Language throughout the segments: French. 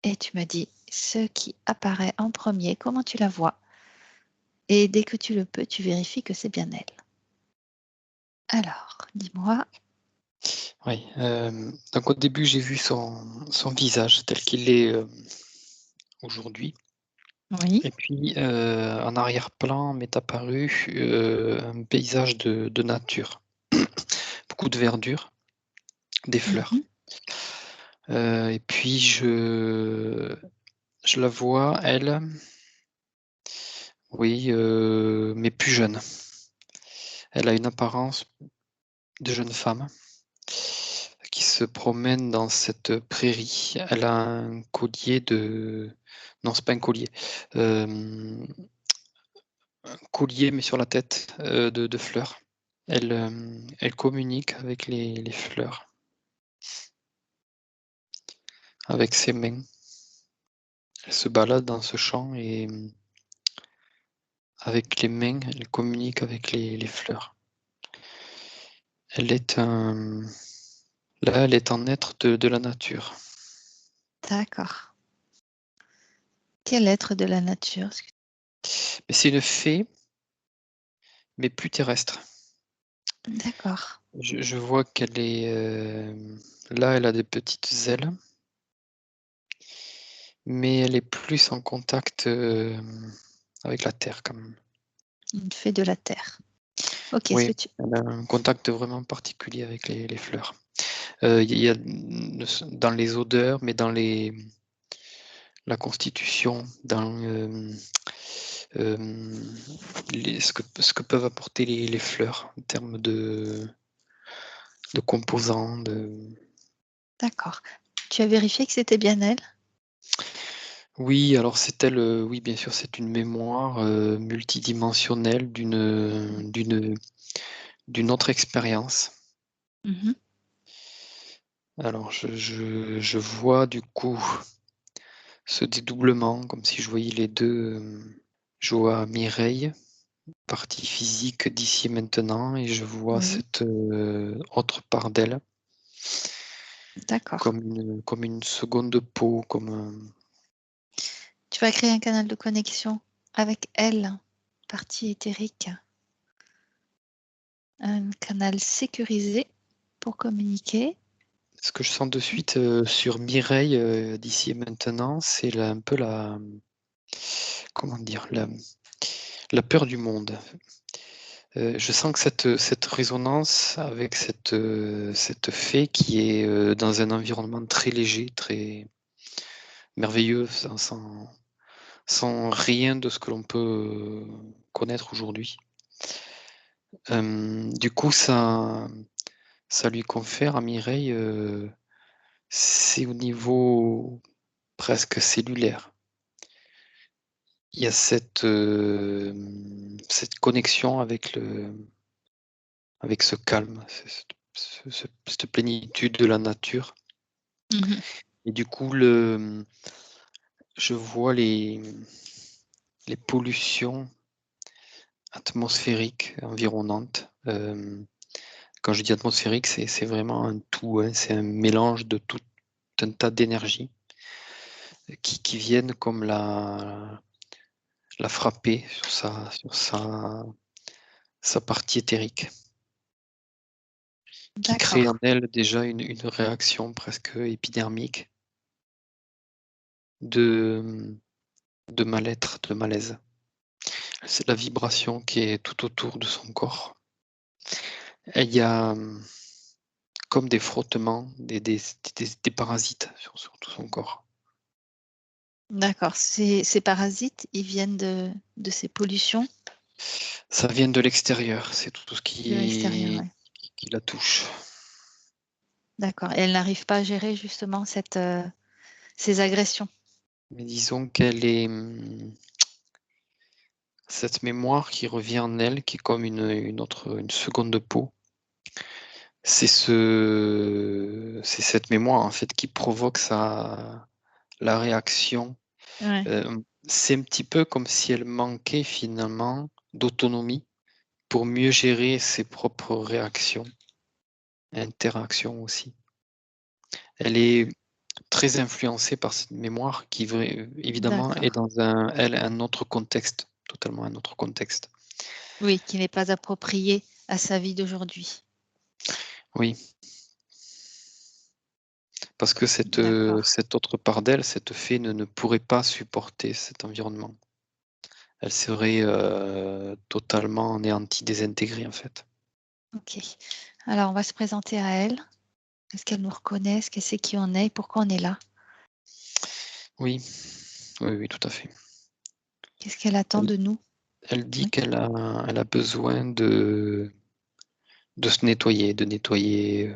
et tu me dis ce qui apparaît en premier, comment tu la vois. Et dès que tu le peux, tu vérifies que c'est bien elle. Alors, dis-moi. Oui. Donc au début, j'ai vu son visage tel qu'il est aujourd'hui. Oui. Et puis en arrière-plan m'est apparu un paysage de nature. Beaucoup de verdure, des fleurs. Mhm. Et puis je la vois, elle, oui, mais plus jeune. Elle a une apparence de jeune femme qui se promène dans cette prairie. Elle a un collier de non, c'est pas un collier, un collier, mais sur la tête, de fleurs. Elle communique avec les fleurs, avec ses mains. Elle se balade dans ce champ et avec les mains, elle communique avec les fleurs. Elle est un Là, elle est un être de la nature. D'accord. Quel être de la nature? Mais c'est une fée, mais plus terrestre. D'accord. Je vois qu'elle est, là, elle a des petites ailes, mais elle est plus en contact, avec la terre quand même. Une fée de la terre. Ok, est-ce Oui, que tu... elle a un contact vraiment particulier avec les fleurs. Il y a dans les odeurs, mais dans la constitution, dans, ce que peuvent apporter les fleurs en termes de composants, D'accord. Tu as vérifié que c'était bien elle? Oui, alors c'est elle, oui, bien sûr, c'est une mémoire, multidimensionnelle d'une autre expérience. Mhm. Alors je vois du coup ce dédoublement comme si je voyais les 2. Je vois Mireille, partie physique d'ici et maintenant, et je vois Oui, cette, autre part d'elle d'accord. comme une seconde peau, comme un Tu vas créer un canal de connexion avec elle, partie éthérique, un canal sécurisé pour communiquer. ce que je sens de suite, sur Mireille, d'ici et maintenant, c'est la un peu la comment dire? La peur du monde. Je sens que cette résonance avec cette fée qui est, dans un environnement très léger, très merveilleux, sans rien de ce que l'on peut connaître aujourd'hui. Du coup, ça lui confère à Mireille, c'est au niveau presque cellulaire. Il y a cette connexion avec ce calme, cette plénitude de la nature. Mhm. Et du coup, je vois les pollutions atmosphériques environnantes. Quand je dis atmosphérique, c'est vraiment un tout, hein, c'est un mélange de tout un tas d'énergies qui viennent comme la frapper sur sa partie éthérique, qui crée en D'accord. elle déjà une réaction presque épidermique de mal-être, de malaise. C'est la vibration qui est tout autour de son corps. Et il y a, comme des frottements, des parasites sur tout son corps. D'accord. Ces parasites, ils viennent de ces pollutions Ça vient de l'extérieur, c'est tout ce de l'extérieur. Ouais. qui la touche. D'accord. Et elle n'arrive pas à gérer justement ces agressions. Mais disons qu'elle est, cette mémoire qui revient en elle, qui est comme une seconde peau, c'est cette mémoire en fait qui provoque la réaction. Ouais. C'est un petit peu comme si elle manquait finalement d'autonomie pour mieux gérer ses propres réactions, interactions aussi. Elle est très influencée par cette mémoire qui évidemment est D'accord. dans un autre contexte, totalement un autre contexte. Oui, qui n'est pas approprié à sa vie d'aujourd'hui. Oui, parce que D'accord, cette autre part d'elle, cette fée ne pourrait pas supporter cet environnement. Elle serait, totalement anéantie, désintégrée, en fait. OK. Alors on va se présenter à elle. Est-ce qu'elle nous reconnaît? Est-ce qu'elle sait qui on est et pourquoi on est là? Oui, oui, oui, tout à fait. Qu'est-ce qu'elle attend Elle de nous? elle dit Oui, qu'elle a besoin de se nettoyer, de nettoyer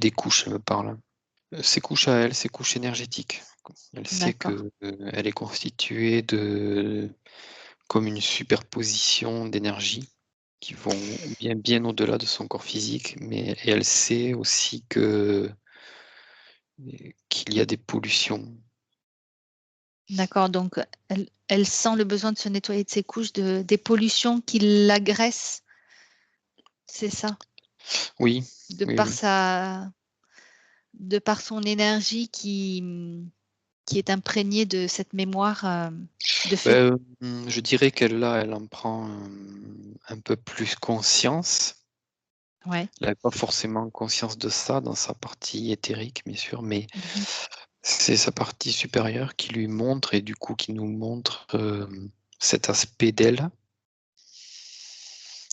des couches, elle me parle. Ses couches à elle, ses couches énergétiques. Elle sait d'accord, que, elle est constituée de comme une superposition d'énergies qui vont bien, bien au-delà de son corps physique, mais et elle sait aussi qu'il y a des pollutions. d'accord, donc elle sent le besoin de se nettoyer de ses couches des pollutions qui l'agressent, c'est ça? Oui, De oui, par oui. sa de par son énergie qui est imprégnée de cette mémoire, de fée? Je dirais qu'elle là, elle en prend, un peu plus conscience. Ouais. Elle avait pas forcément conscience de ça dans sa partie éthérique, bien sûr, mais Mmh. c'est sa partie supérieure qui lui montre et du coup qui nous montre, cet aspect d'elle.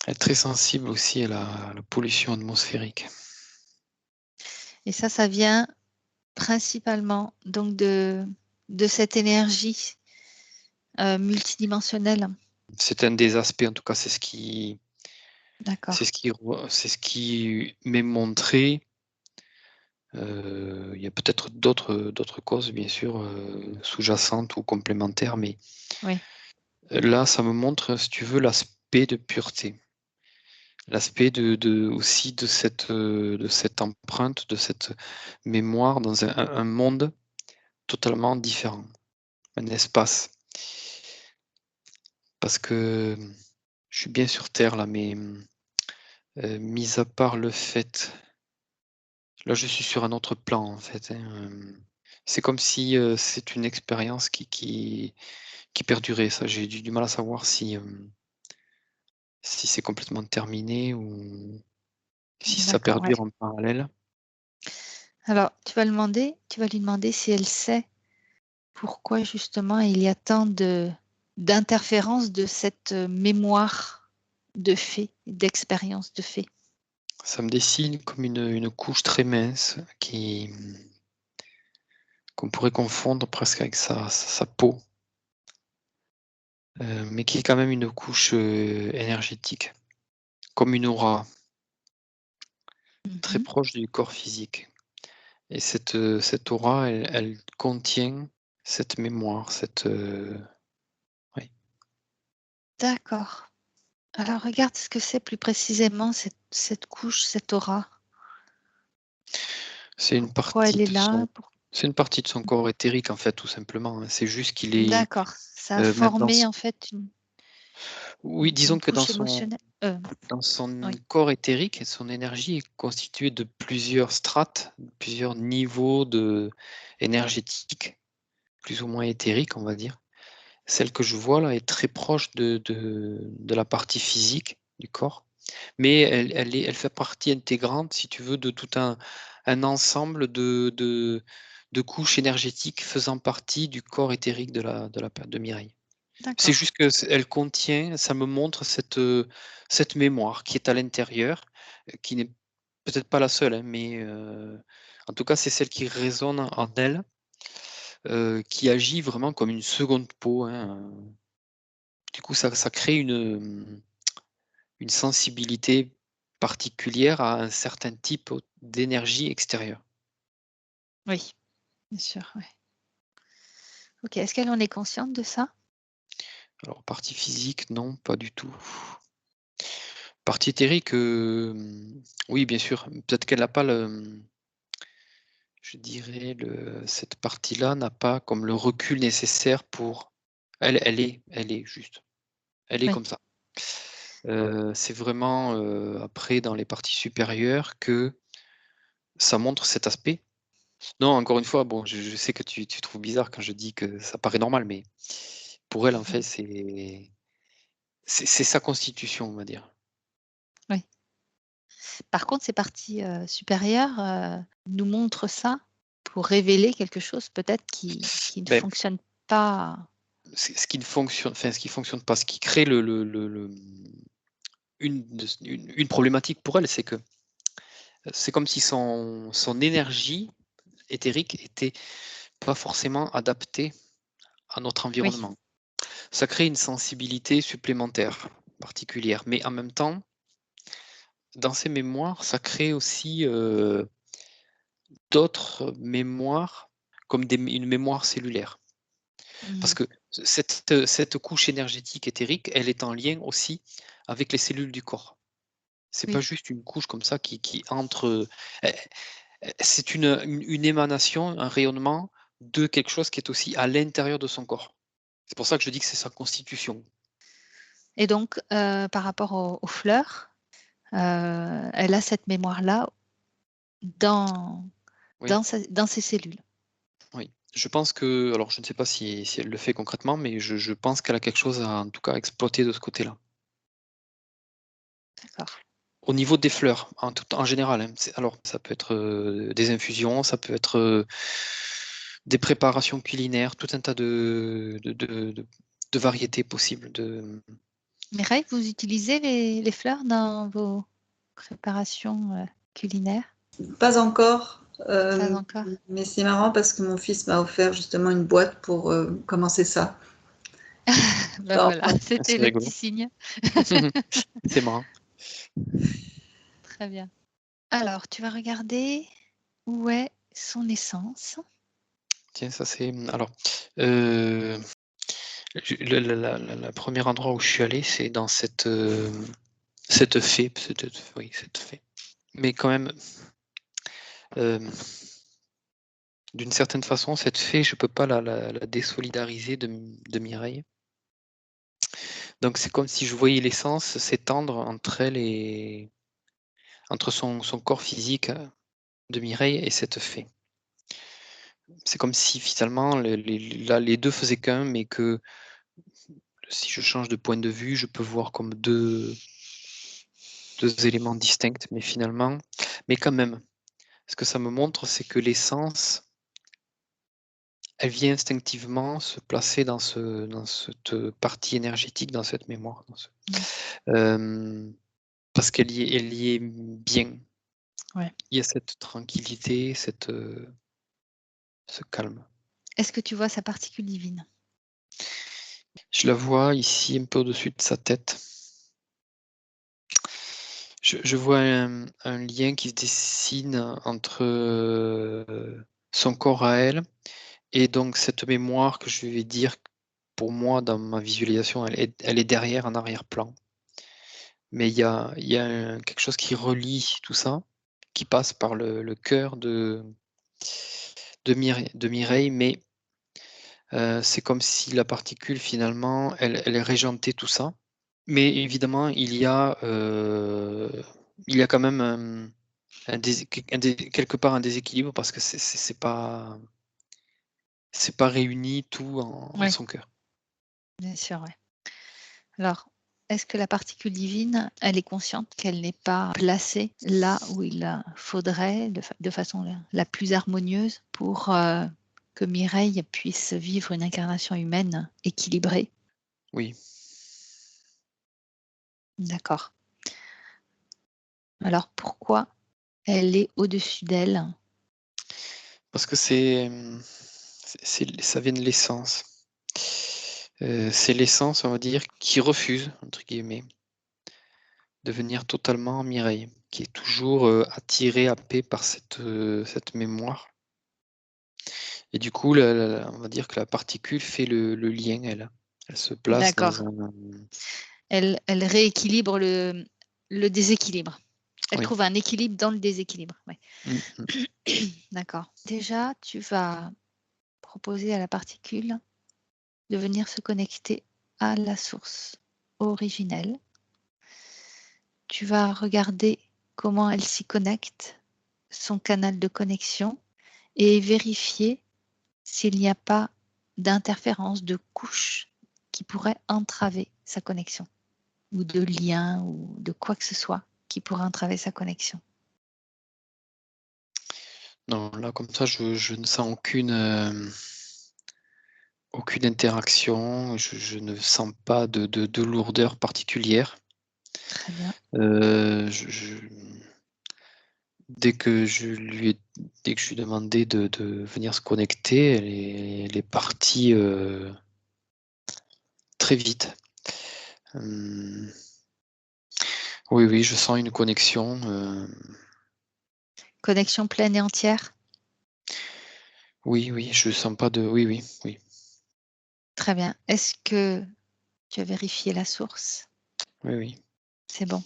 Elle est très sensible aussi à la pollution atmosphérique. Et ça vient principalement donc de cette énergie, multidimensionnelle? C'est un des aspects, en tout cas, D'accord. c'est ce qui m'est montré. Il y a peut-être d'autres causes, bien sûr, sous-jacentes ou complémentaires, mais Oui. là, ça me montre, si tu veux, l'aspect de pureté. L'aspect de aussi de cette empreinte, de cette mémoire dans un monde totalement différent, un espace. Parce que, je suis bien sur terre là, mais, mis à part le fait là, je suis sur un autre plan, en fait, hein, c'est comme si, c'est une expérience qui perdurait. Ça, j'ai du mal à savoir si c'est complètement terminé ou si ça D'accord, ouais. perdure en parallèle. Alors tu vas lui demander si elle sait pourquoi justement il y a tant d'interférences de cette, mémoire de fée, d'expérience de fée. Ça me dessine comme une couche très mince qu'on pourrait confondre presque avec sa peau, mais qui est quand même une couche, énergétique, comme une aura, très Mmh. proche du corps physique et cette aura, elle contient cette mémoire, oui. D'accord. Alors regarde ce que c'est plus précisément cette couche, cette aura. C'est une Pourquoi partie elle est de là? son c'est une partie de son corps éthérique, en fait, tout simplement, hein. C'est juste qu'il est, D'accord, ça a maintenant formé s en fait oui, disons une que couche émotionnelle, dans son oui, corps éthérique et son énergie est constituée de plusieurs strates, plusieurs niveaux énergétiques, plus ou moins éthériques, on va dire. Celle que je vois là est très proche de la partie physique du corps, mais elle fait partie intégrante, si tu veux, de tout un ensemble de couches énergétiques faisant partie du corps éthérique de Mireille. C'est d'accord, juste que elle contient, ça me montre cette mémoire qui est à l'intérieur, qui n'est peut-être pas la seule, hein, mais en tout cas, c'est celle qui résonne en elle, qui agit vraiment comme une seconde peau, hein, du coup, ça crée une sensibilité particulière à un certain type d'énergie extérieure. oui, bien sûr, ouais. OK, est-ce qu'elle en est consciente de ça? Alors partie physique, non, pas du tout. Partie éthérique, oui, bien sûr. Peut-être qu'elle n'a pas je dirais cette partie-là n'a pas comme le recul nécessaire pour elle est juste. Elle est Oui, comme ça. C'est vraiment, après dans les parties supérieures que ça montre cet aspect. Non, encore une fois, bon, je sais que tu trouves bizarre quand je dis que ça paraît normal, mais pour elle, en fait, c'est sa constitution, on va dire. Oui. Par contre, ces parties, supérieures, nous montrent ça pour révéler quelque chose peut-être qui ne Beh, fonctionne pas. ce qui ne fonctionne enfin, ce qui fonctionne pas, ce qui crée une problématique pour elle, c'est que, c'est comme si son énergie éthérique était pas forcément adaptée à notre Oui, environnement. Ça crée une sensibilité supplémentaire, particulière, mais en même temps, dans ces mémoires, ça crée aussi, d'autres mémoires comme une mémoire cellulaire. Parce mmh, que cette couche énergétique éthérique, elle est en lien aussi avec les cellules du corps. C'est pas oui. juste une couche comme ça qui entre, c'est une émanation, un rayonnement de quelque chose qui est aussi à l'intérieur de son corps. C'est pour ça que je dis que c'est sa constitution. Et donc, par rapport aux fleurs, elle a cette mémoire-là dans Oui, dans ses cellules. oui. Je pense que alors je ne sais pas si elle le fait concrètement, mais je pense qu'elle a quelque chose à en tout cas exploiter de ce côté-là. D'accord. Au niveau des fleurs, en général, hein, alors ça peut être, des infusions, ça peut être, des préparations culinaires, tout un tas de variétés possibles Mireille, vous utilisez les fleurs dans vos préparations, culinaires? Pas encore, Pas encore? mais c'est marrant parce que mon fils m'a offert justement une boîte pour commencer ça. Ben Alors, voilà, c'était c'est le petit rigolo. signe. C'est marrant. Très bien. Alors, tu vas regarder où est son essence. Tiens, ça c'est, alors, heu, le 1er endroit où je suis allé, c'est dans cette fée, oui, cette fée. Mais quand même, hem d'une certaine façon, cette fée, je peux pas la désolidariser de Mireille. Donc c'est comme si je voyais l'essence s'étendre entre elle et entre son corps physique, de Mireille et cette fée. C'est comme si finalement les 2 faisaient qu'un, mais que si je change de point de vue, je peux voir comme deux éléments distincts, mais quand même, ce que ça me montre, c'est que l'essence, elle vient instinctivement se placer dans cette partie énergétique, dans cette mémoire, Mmh. parce qu'elle y est bien. Ouais. Il y a cette tranquillité, ce calme. Est-ce que tu vois sa particule divine? Je la vois ici un peu au-dessus de sa tête. Je vois un lien qui se dessine entre, son corps à elle et donc cette mémoire que je vais dire, pour moi, dans ma visualisation, elle est derrière, en arrière-plan. Mais il y a quelque chose qui relie tout ça, qui passe par le cœur de Mireille, mais c'est comme si la particule finalement, elle régentait tout ça. Mais évidemment, il y a quand même quelque part un déséquilibre parce que c'est pas réuni tout en Oui, son cœur. bien sûr, ouais. Alors, est-ce que la particule divine, elle est consciente qu'elle n'est pas placée là où il faudrait, de façon la plus harmonieuse pour, que Mireille puisse vivre une incarnation humaine équilibrée? Oui, D'accord. Alors pourquoi elle est au-dessus d'elle? parce que ça vient de l'essence. C'est l'essence, on va dire, qui refuse, entre guillemets, de venir totalement Mireille, qui est toujours, attirée, happée par cette mémoire et du coup, on va dire que la particule fait le lien, elle. Elle se place D'accord. dans un Elle rééquilibre le déséquilibre. Elle oui. trouve un équilibre dans le déséquilibre, ouais. Mmh mh. D'accord. Déjà, tu vas proposer à la particule de venir se connecter à la source originelle. Tu vas regarder comment elle s'y connecte, son canal de connexion, et vérifier s'il n'y a pas d'interférence, de couche qui pourrait entraver sa connexion, ou de lien, ou de quoi que ce soit qui pourrait entraver sa connexion. Non, là, comme ça, je ne sens aucune interaction, je ne sens pas de lourdeur particulière. Très bien. Dès que je lui ai demandé de venir se connecter, elle est partie très vite. Oui, je sens une connexion. Connexion pleine et entière? Oui, je sens pas de... Oui. Très bien. Est-ce que tu as vérifié la source? Oui. C'est bon.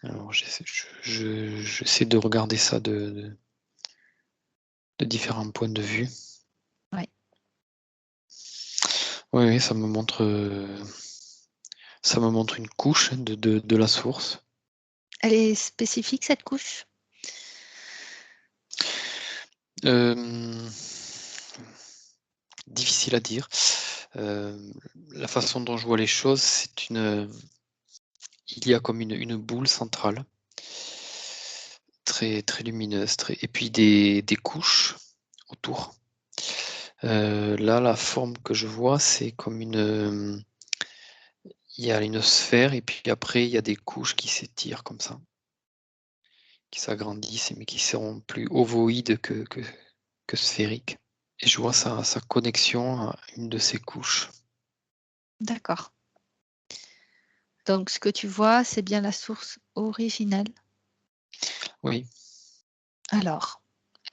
Alors, j'essaie de regarder ça de différents points de vue. Oui. Oui, ça me montre une couche de la source. Elle est spécifique, cette couche? Difficile à dire. La façon dont je vois les choses, il y a comme une boule centrale, très, très lumineuse, et puis des couches autour. Là, la forme que je vois, c'est comme il y a une sphère, et puis après, il y a des couches qui s'étirent comme ça, qui s'agrandissent, mais qui seront plus ovoïdes que sphériques. Et je vois sa connexion à une de ces couches. D'accord. Donc, ce que tu vois, c'est bien la source originelle. Oui. Alors,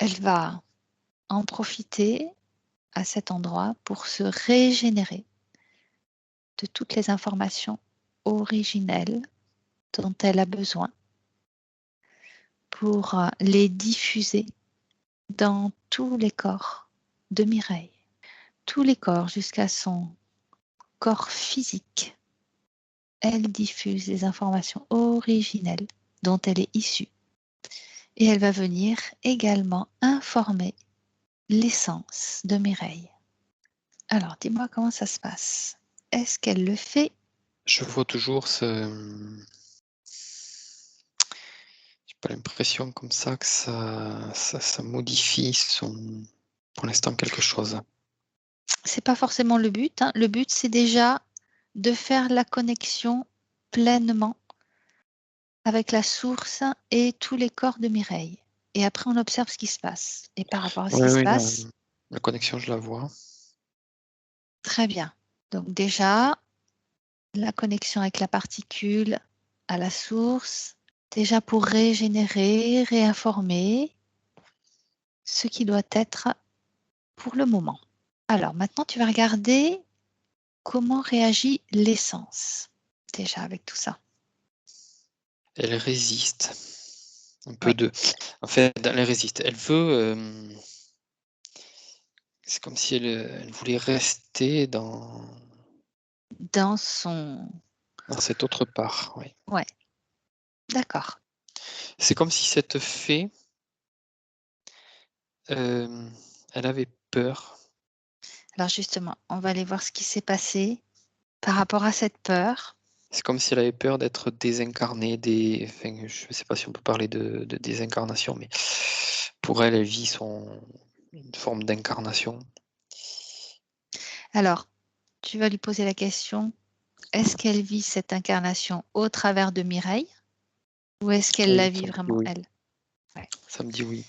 elle va en profiter à cet endroit pour se régénérer de toutes les informations originelles dont elle a besoin pour les diffuser dans tous les corps de Mireille. Tous les corps jusqu'à son corps physique. Elle diffuse les informations originelles dont elle est issue. Et elle va venir également informer l'essence de Mireille. Alors, dis-moi comment ça se passe. Est-ce qu'elle le fait? Je vois toujours j'ai pas l'impression comme ça que ça modifie pour l'instant quelque chose. C'est pas forcément le but, hein. Le but, c'est déjà de faire la connexion pleinement avec la source et tous les corps de Mireille. Et après, on observe ce qui se passe. Et par rapport à ce qui se Oui, passe, la connexion, je la vois. très bien. Donc déjà, la connexion avec la particule à la source, déjà pour régénérer, réinformer ce qui doit être pour le moment. Alors maintenant, tu vas regarder comment réagit l'essence, déjà avec tout ça. Elle résiste. Un peu Oui. En fait, elle résiste. Elle veut... c'est comme si elle voulait rester dans Dans cette autre part. Oui. Ouais, d'accord. C'est comme si cette fée, elle avait peur. Alors justement, on va aller voir ce qui s'est passé par rapport à cette peur. C'est comme si elle avait peur d'être désincarnée, enfin, je ne sais pas si on peut parler de désincarnation, mais pour elle, elle vit une forme d'incarnation. Alors, tu vas lui poser la question, est-ce qu'elle vit cette incarnation au travers de Mireille ou est-ce qu'elle Oui, la vit vraiment oui. elle? Ouais. Ça me dit oui.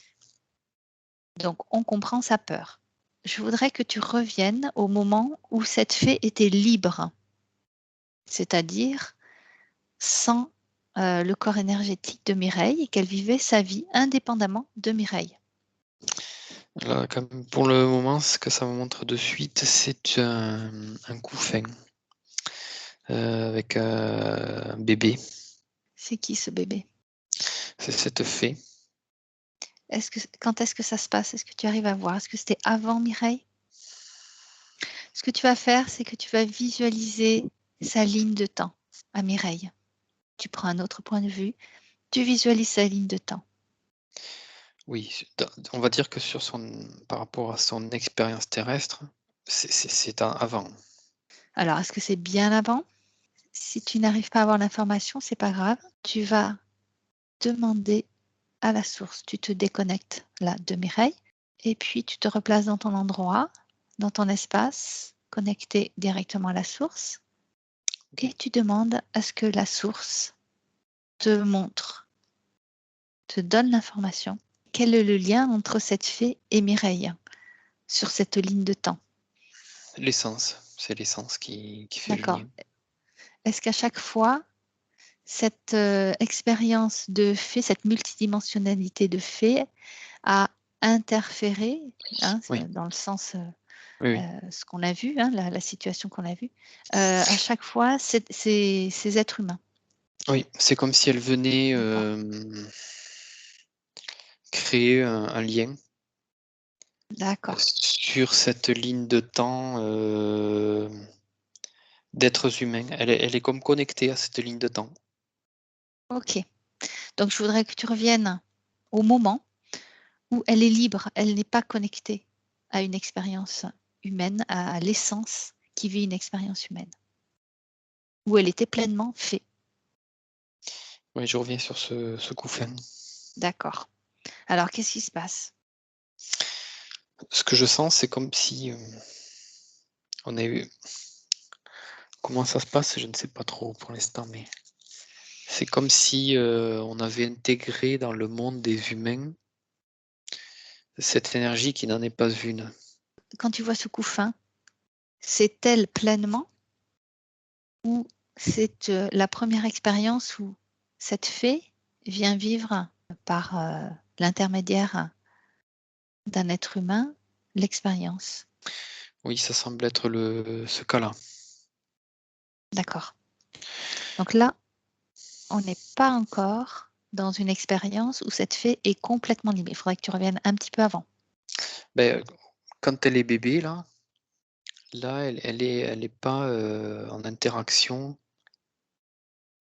Donc, on comprend sa peur. Je voudrais que tu reviennes au moment où cette fée était libre, c'est-à-dire sans le corps énergétique de Mireille et qu'elle vivait sa vie indépendamment de Mireille. Là, pour le moment, ce que ça me montre de suite, c'est un couffin avec un bébé. C'est qui ce bébé? C'est cette fée. Quand est-ce que ça se passe? Est-ce que tu arrives à voir? Est-ce que c'était avant Mireille? Ce que tu vas faire, c'est que tu vas visualiser sa ligne de temps à Mireille. Tu prends un autre point de vue, tu visualises sa ligne de temps. Oui, on va dire que par rapport à son expérience terrestre, c'est un avant. Alors, est-ce que c'est bien avant? Si tu n'arrives pas à avoir l'information, c'est pas grave. Tu vas demander à la source. Tu te déconnectes là de Mireille et puis tu te replaces dans ton endroit, dans ton espace, connecté directement à la source. Ok. Et tu demandes à ce que la source te montre, te donne l'information. Quel est le lien entre cette fée et Mireille sur cette ligne de temps? L'essence, c'est l'essence qui fait le D'accord. lien. Est-ce qu'à chaque fois, cette expérience de fée, cette multidimensionnalité de fée a interféré, hein, Oui, dans le sens oui, oui. ce qu'on a vu, hein, la situation qu'on a vue, à chaque fois, ces êtres humains? Oui, c'est comme si elle venait D'accord. créer un lien D'accord. sur cette ligne de temps d'êtres humains. Elle est comme connectée à cette ligne de temps. OK. Donc je voudrais que tu reviennes au moment où elle est libre, elle n'est pas connectée à une expérience humaine, à l'essence qui vit une expérience humaine, où elle était pleinement fée. Oui, je reviens sur ce couffin. D'accord. Alors qu'est-ce qui se passe? Ce que je sens, c'est comme si on a eu. Comment ça se passe? Je ne sais pas trop pour l'instant, mais c'est comme si on avait intégré dans le monde des humains cette énergie qui n'en est pas une. Quand tu vois ce couffin, c'est elle pleinement ou c'est, la première expérience où cette fée vient vivre par, l'intermédiaire d'un être humain, l'expérience? Oui, ça semble être ce cas-là. D'accord. Donc là, on n'est pas encore dans une expérience où cette fée est complètement libre. Il faudrait que tu reviennes un petit peu avant. Ben, quand elle est bébé, là, elle est pas en interaction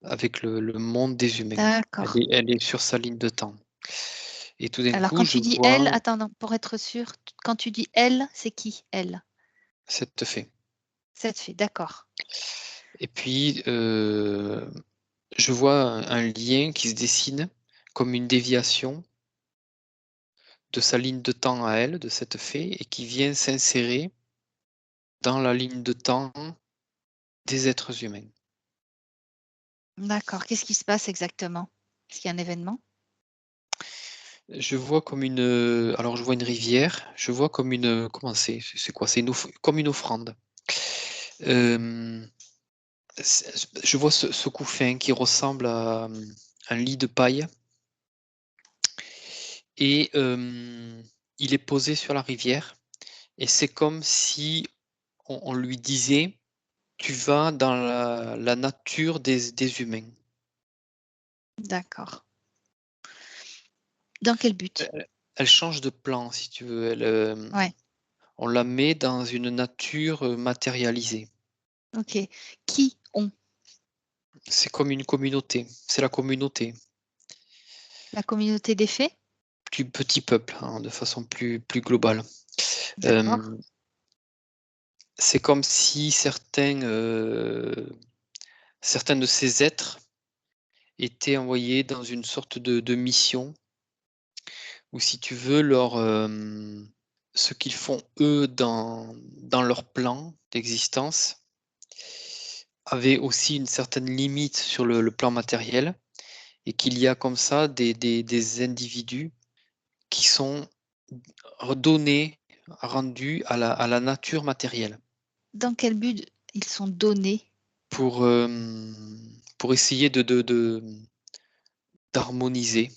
avec le monde des humains. D'accord. Elle est sur sa ligne de temps. Et tout d'un Alors coup, quand je tu dis vois elle, attends, non, pour être sûr, quand tu dis elle, c'est qui elle? cette fée. Cette fée, d'accord. Et puis, je vois un lien qui se dessine comme une déviation de sa ligne de temps à elle, de cette fée, et qui vient s'insérer dans la ligne de temps des êtres humains. D'accord. Qu'est-ce qui se passe exactement? Est-ce qu'il y a un événement? Je vois comme alors je vois une rivière, je vois comme comment c'est quoi? C'est comme une offrande. Hem, je vois ce couffin qui ressemble à, un lit de paille et il est posé sur la rivière et c'est comme si on lui disait: «Tu vas dans la nature des humains». D'accord. Dans quel Heu, but? elle change de plan si tu veux, Ouais, on la met dans une nature, matérialisée. OK. Qui ont? C'est comme une communauté, c'est la communauté La communauté des fées? du petit peuple, hein, de façon plus globale. D'accord. Hem, c'est comme si certains de ces êtres étaient envoyés dans une sorte de mission où si tu veux ce qu'ils font eux dans leur plan d'existence avait aussi une certaine limite sur le plan matériel et qu'il y a comme ça des individus qui sont redonnés, rendus à la nature matérielle Dans quel but ils sont donnés? pour essayer d'harmoniser,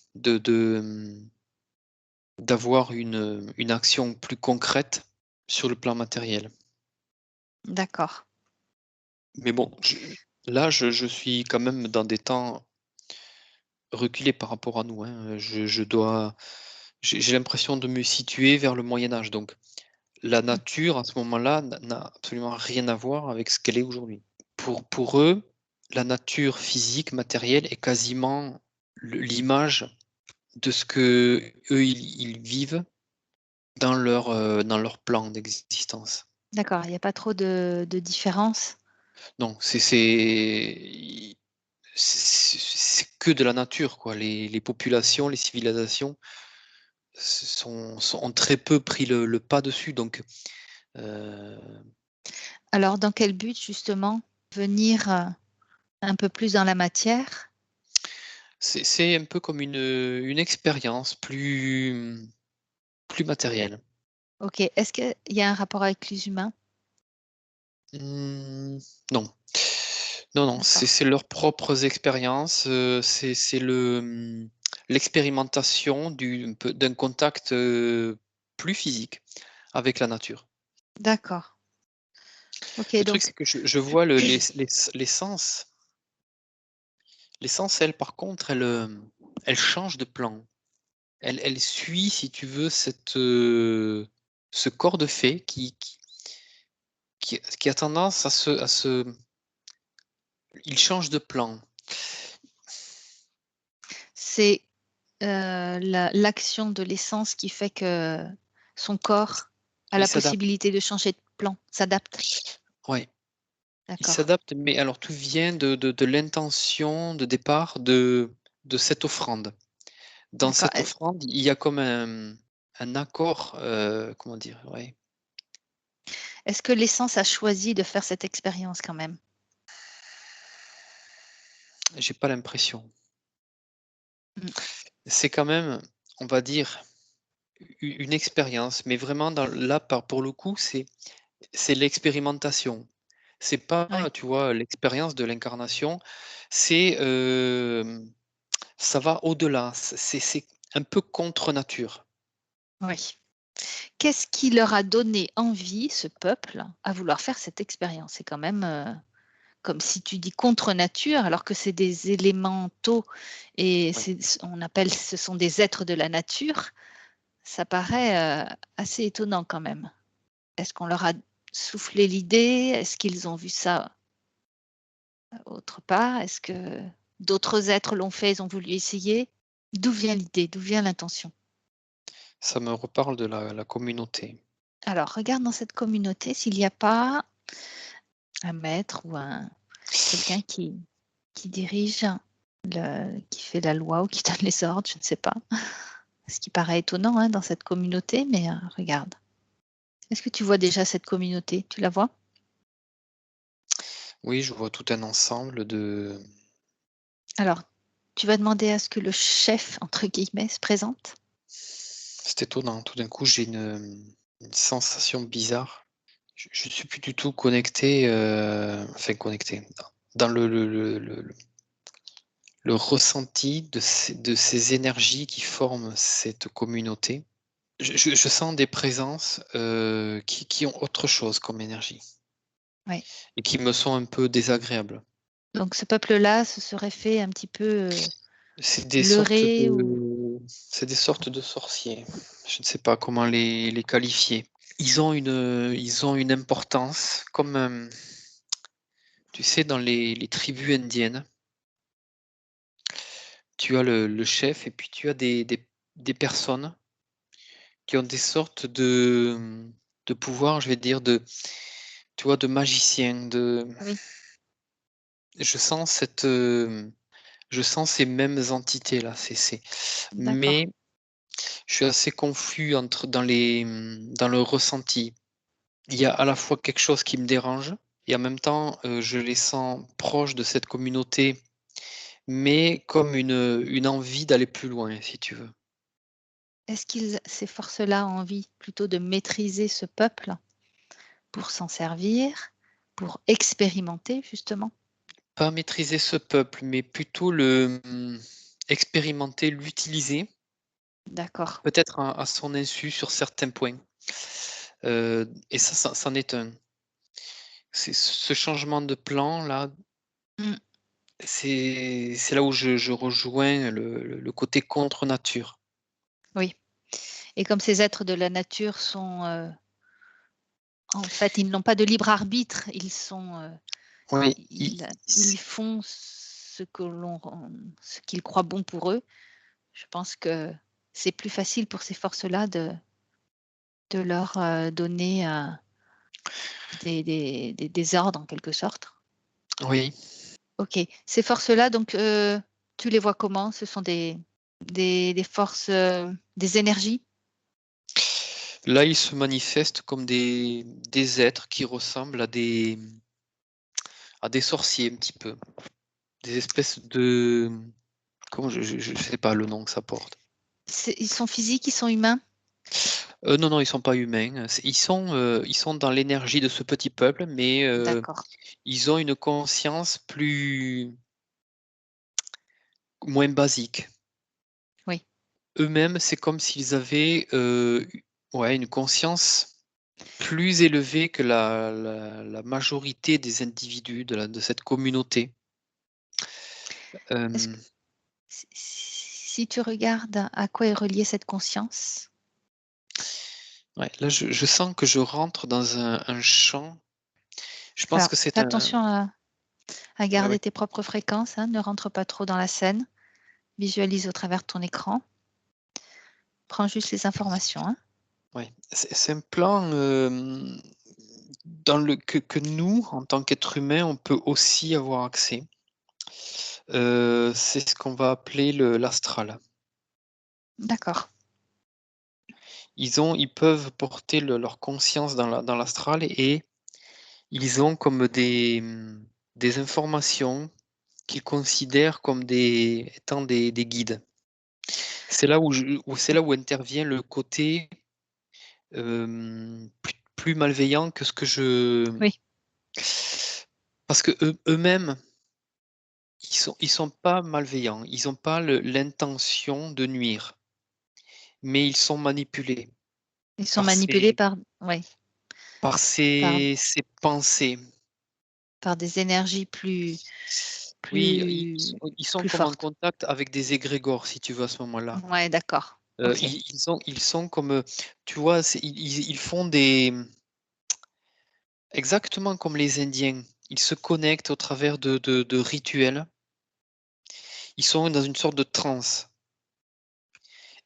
d'avoir une action plus concrète sur le plan matériel. D'accord. Mais bon, je suis quand même dans des temps reculés par rapport à nous, hein. J'ai l'impression de me situer vers le Moyen Âge, donc la Mmh. nature à ce moment-là n'a absolument rien à voir avec ce qu'elle est aujourd'hui. Pour eux, la nature physique, matérielle est quasiment l'image de ce que eux ils vivent dans leur plan d'existence. D'accord, il n'y a pas trop de différence? Non, c'est que de la nature, quoi. Les populations, les civilisations ont très peu pris le pas dessus, donc Alors dans quel but justement? Venir, un peu plus dans la matière? c'est un peu comme une expérience plus matérielle. OK. Est-ce qu'il y a un rapport avec les humains? Mmh, non. Non, non, D'accord, c'est leurs propres expériences, c'est l'expérimentation d'un contact, plus physique avec la nature. d'accord. OK, Le truc, donc c'est que je vois l'essence. L'essence, elle, par contre, elle change de plan. Elle suit, si tu veux, ce corps de fée qui a tendance à se il change de plan. c'est, l'action de l'essence qui fait que son corps a Il la s'adapte. possibilité de changer de plan, s'adapte? Ouais, il D'accord, s'adapte, mais alors tout vient de l'intention de départ de cette offrande. Dans d'accord. cette offrande, il y a comme un accord, comment dire? Ouais, Est-ce que l'essence a choisi de faire cette expérience quand même? j'ai pas l'impression. Mmh, C'est quand même, on va dire, une expérience, mais vraiment là, pour le coup, c'est l'expérimentation. C'est pas, oui, tu vois, l'expérience de l'incarnation, c'est, ça va au-delà, c'est un peu contre nature. oui. Qu'est-ce qui leur a donné envie, ce peuple, à vouloir faire cette expérience? C'est quand même, comme si tu dis contre nature, alors que c'est des élémentaux et Ouais. on appelle ce sont des êtres de la nature. Ça paraît, assez étonnant quand même. Est-ce qu'on leur a soufflé l'idée? Est-ce qu'ils ont vu ça autre part? Est-ce que d'autres êtres l'ont fait, ils ont voulu essayer? D'où vient l'idée? D'où vient l'intention? Ça me reparle de la communauté. Alors regarde dans cette communauté s'il n'y a pas un maître ou un quelqu'un qui dirige qui fait la loi ou qui donne les ordres, je ne sais pas. Ce qui paraît étonnant, hein, dans cette communauté, mais regarde. Est-ce que tu vois déjà cette communauté? Tu la vois? Oui, je vois tout un ensemble de Alors, tu vas demander à ce que le «chef» entre guillemets se présente? c'est étonnant. Tout d'un coup, j'ai une sensation bizarre. Je suis plus du tout connecté, enfin connecté, dans le ressenti de ces énergies qui forment cette communauté. Je sens des présences, qui ont autre chose comme énergie Oui. et qui me sont un peu désagréables. Donc ce peuple-là se serait fait un petit peu, C'est des sortes leurrer ou de sorciers. Je ne sais pas comment les qualifier. Ils ont une importance comme, tu sais, dans les tribus indiennes, tu as le chef et puis tu as des personnes qui ont des sortes de pouvoirs, je vais dire, tu vois, de magiciens, oui, je sens je sens ces mêmes entités-là, d'accord, mais je suis assez confus dans le ressenti. Il y a à la fois quelque chose qui me dérange et en même temps, je les sens proches de cette communauté, mais comme une envie d'aller plus loin, si tu veux. est-ce qu'ils ces forces-là ont envie plutôt de maîtriser ce peuple pour s'en servir, pour expérimenter justement? Pas maîtriser ce peuple, mais plutôt expérimenter, l'utiliser, D'accord. peut-être à son insu sur certains points. Et ça c'en est un. C'est ce changement de plan-là, Mmh, c'est là où je rejoins le côté contre nature. oui, et comme ces êtres de la nature sont, en fait, ils n'ont pas de libre arbitre, ils sont, Oui, ils font ce qu'ils croient bon pour eux. Je pense que c'est plus facile pour ces forces-là de leur, donner, des ordres en quelque sorte. Oui. OK. Ces forces-là donc, tu les vois comment? Ce sont des forces, des énergies? Là, ils se manifestent comme des êtres qui ressemblent à des sorciers un petit peu. Des espèces de comment je sais pas le nom que ça porte. Ils sont physiques, ils sont humains? Non, non, ils sont pas humains, ils sont dans l'énergie de ce petit peuple, mais D'accord. ils ont une conscience moins basique. Oui. Eux-mêmes, c'est comme s'ils avaient, ouais, une conscience plus élevée que la majorité des individus de cette communauté. Est-ce que Hem, si tu regardes à quoi est reliée cette conscience? ouais, là, je sens que je rentre dans un champ. Je pense Alors, que c'est fais un attention à ouais, garder ouais, tes propres fréquences, hein, ne rentre pas trop dans la scène. Visualise au travers de ton écran. Prends juste les informations, hein. ouais. C'est un plan, dans le que nous, en tant qu'êtres humains, on peut aussi avoir accès. C'est ce qu'on va appeler l'astral. D'accord, Ils peuvent porter leur conscience dans l'astral et ils ont comme des informations qu'ils considèrent comme étant des guides. C'est OK. là où intervient le côté, plus malveillant que ce que je Oui, parce que eux-mêmes, ils sont pas malveillants, ils ont pas l'intention de nuire, mais ils sont manipulés ils sont par manipulés par oui, par ces pensées. par des énergies plus Oui, plus ils sont plus comme en fortes. contact avec des égrégores, si tu veux, à ce moment-là. Ouais, d'accord. OK, Ils sont comme, tu vois, ils font des exactement comme les Indiens. Ils se connectent au travers de rituels. Ils sont dans une sorte de transe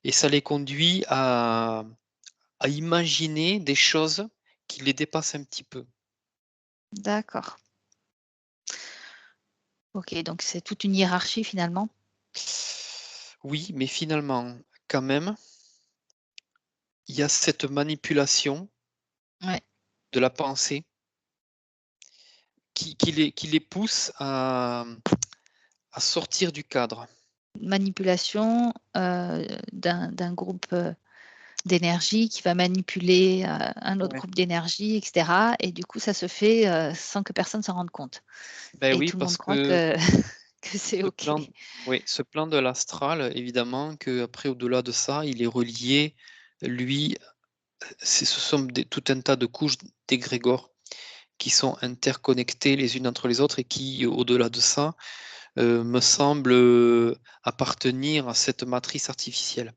et ça les conduit à imaginer des choses qui les dépassent un petit peu. d'accord. OK, donc c'est toute une hiérarchie finalement? Oui, mais finalement, quand même, il y a cette manipulation Ouais. de la pensée qui les pousse à sortir du cadre. Manipulation, d'un groupe, d'énergie qui va manipuler, un autre Ouais. groupe d'énergie et cetera et du coup ça se fait, sans que personne s'en rende compte Beh, et oui, tout le monde parce croit que que que c'est ce OK. plan oui, ce plan de l'astral, évidemment qu'après au-delà de ça, il est relié, lui, ce sont tout un tas de couches d'égrégores qui sont interconnectées les unes entre les autres et qui, au-delà de ça, me semblent, appartenir à cette matrice artificielle.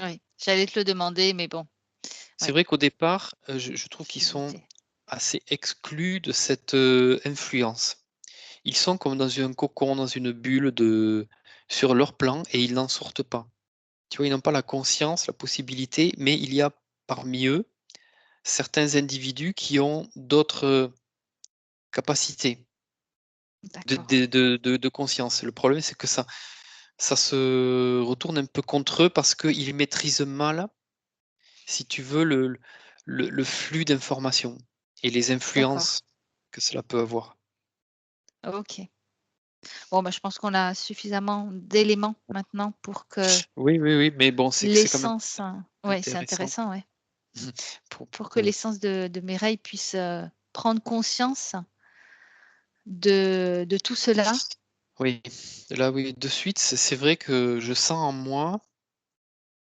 Oui, j'allais te le demander mais bon, C'est oui, vrai qu'au départ, je trouve je qu'ils me sont doutais. assez exclus de cette, influence. Ils sont comme dans un cocon, dans une bulle sur leur plan et ils n'en sortent pas. Tu vois, ils n'ont pas la conscience, la possibilité, mais il y a parmi eux certains individus qui ont d'autres, capacités D'accord, de conscience. Le problème, c'est que ça se retourne un peu contre eux parce qu'ils maîtrisent mal, si tu veux, le flux d'informations et les d'accord, influences que cela peut avoir. OK. Bon, bah, je pense qu'on a suffisamment d'éléments maintenant pour que Oui, oui, oui, mais bon, c'est quand même l'essence ouais, c'est intéressant. intéressant, ouais, pour que Voilà. l'essence de Mireille puisse, prendre conscience de tout cela. Oui, là, oui, de suite, c'est vrai que je sens en moi,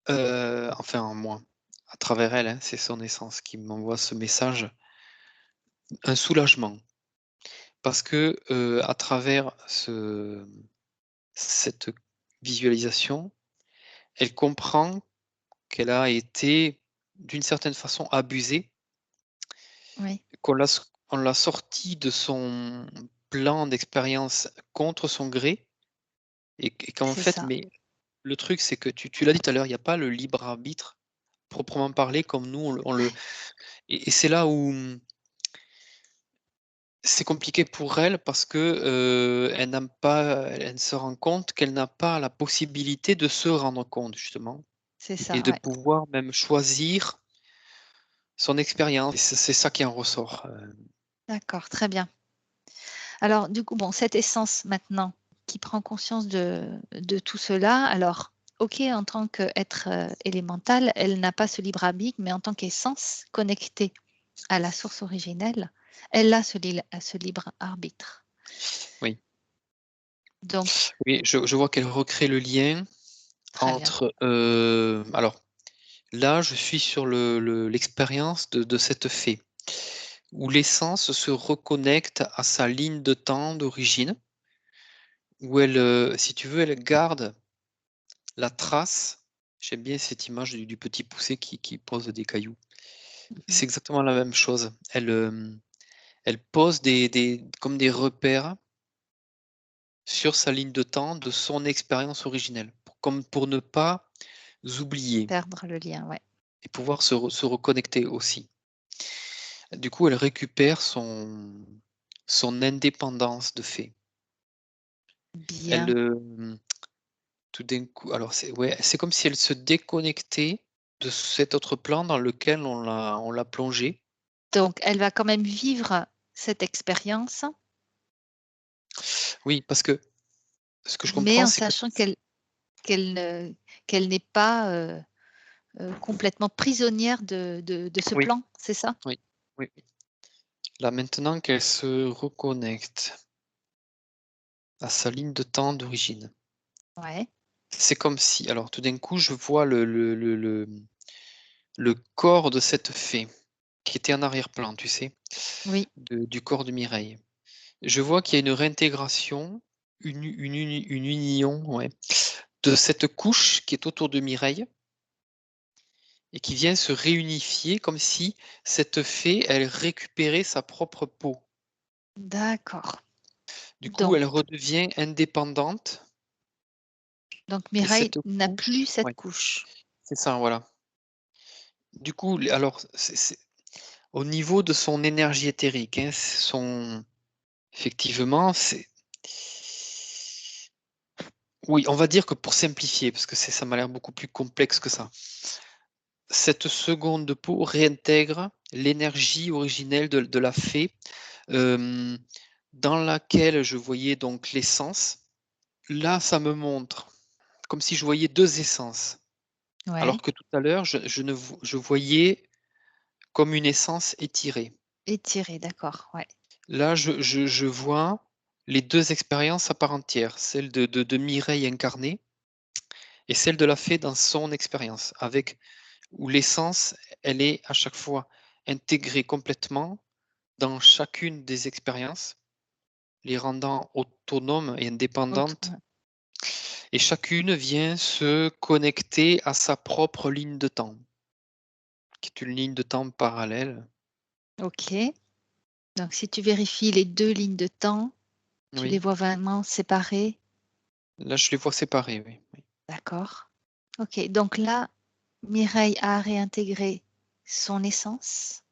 enfin en moi, à travers elle, hein, c'est son essence qui m'envoie ce message, un soulagement. Parce que, à travers cette visualisation, elle comprend qu'elle a été, d'une certaine façon, abusée, Oui, on l'a sortie de son plan d'expérience contre son gré et qu'en c'est fait, ça. le truc, c'est que tu l'as dit tout à l'heure, il n'y a pas le libre arbitre proprement parlé comme nous on le et c'est là où, c'est compliqué pour elle parce que, elle se rend compte qu'elle n'a pas la possibilité de se rendre compte justement C'est et ça, de ouais. pouvoir même choisir son expérience et c'est ça qui en ressort, D'accord, très bien. Alors du coup, bon, cette essence maintenant qui prend conscience de tout cela, alors OK, en tant qu'être, élémental, elle n'a pas ce libre arbitre, mais en tant qu'essence connectée à la source originelle, elle a ce libre arbitre. oui. Donc Oui, je vois qu'elle recrée le lien très bien. entre, alors là, je suis sur l'expérience de cette fée, où l'essence se reconnecte à sa ligne de temps d'origine, où elle, si tu veux, elle garde la trace. J'aime bien cette image du petit poucet qui pose des cailloux. Mmh. C'est exactement la même chose. Elle pose des comme des repères sur sa ligne de temps de son expérience originelle, comme pour ne pas oublier Perdre le lien, ouais. et pouvoir se reconnecter aussi. Du coup, elle récupère son indépendance de fait. Elle, Bien. tout d'un coup alors c'est ouais, c'est comme si elle se déconnectait de cet autre plan dans lequel on l'a plongée. Donc elle va quand même vivre cette expérience, Oui, parce que ce que je mais comprends, en c'est que sachant qu'elle n'est pas, complètement prisonnière de ce oui, plan, c'est ça? oui, oui, oui. Là, maintenant qu'elle se reconnecte à sa ligne de temps d'origine, Ouais, c'est comme si alors tout d'un coup, je vois le corps de cette fée qui était en arrière-plan, tu sais? oui, Du corps de Mireille. Je vois qu'il y a une réintégration, une union, ouais, de cette couche qui est autour de Mireille et qui vient se réunifier comme si cette fée, elle récupérait sa propre peau. d'accord. Du coup, Donc elle redevient indépendante donc et Mireille cette n'a plus couche cette ouais, couche. c'est ça, voilà. Du coup, alors c'est au niveau de son énergie éthérique, hein, son effectivement, c'est oui, on va dire que pour simplifier, parce que ça m'a l'air beaucoup plus complexe que ça. Cette seconde peau réintègre l'énergie originelle de la fée, hem, dans laquelle je voyais donc l'essence. Là, ça me montre comme si je voyais 2 essences, alors Ouais, que tout à l'heure, je ne vo je voyais comme une essence étirée. étirée, d'accord, ouais. Là, je vois les 2 expériences à part entière, celle de Mireille incarnée et celle de la fée dans son expérience, avec où l'essence, elle est à chaque fois intégrée complètement dans chacune des expériences, les rendant autonomes et Autre indépendantes, ouais. et chacune vient se connecter à sa propre ligne de temps, qui est une ligne de temps parallèle. OK. Donc si tu vérifies les 2 lignes de temps, tu les Oui, vois vraiment séparées? là je les vois séparées, oui, oui. D'accord. OK, donc là, Mireille a réintégré son essence.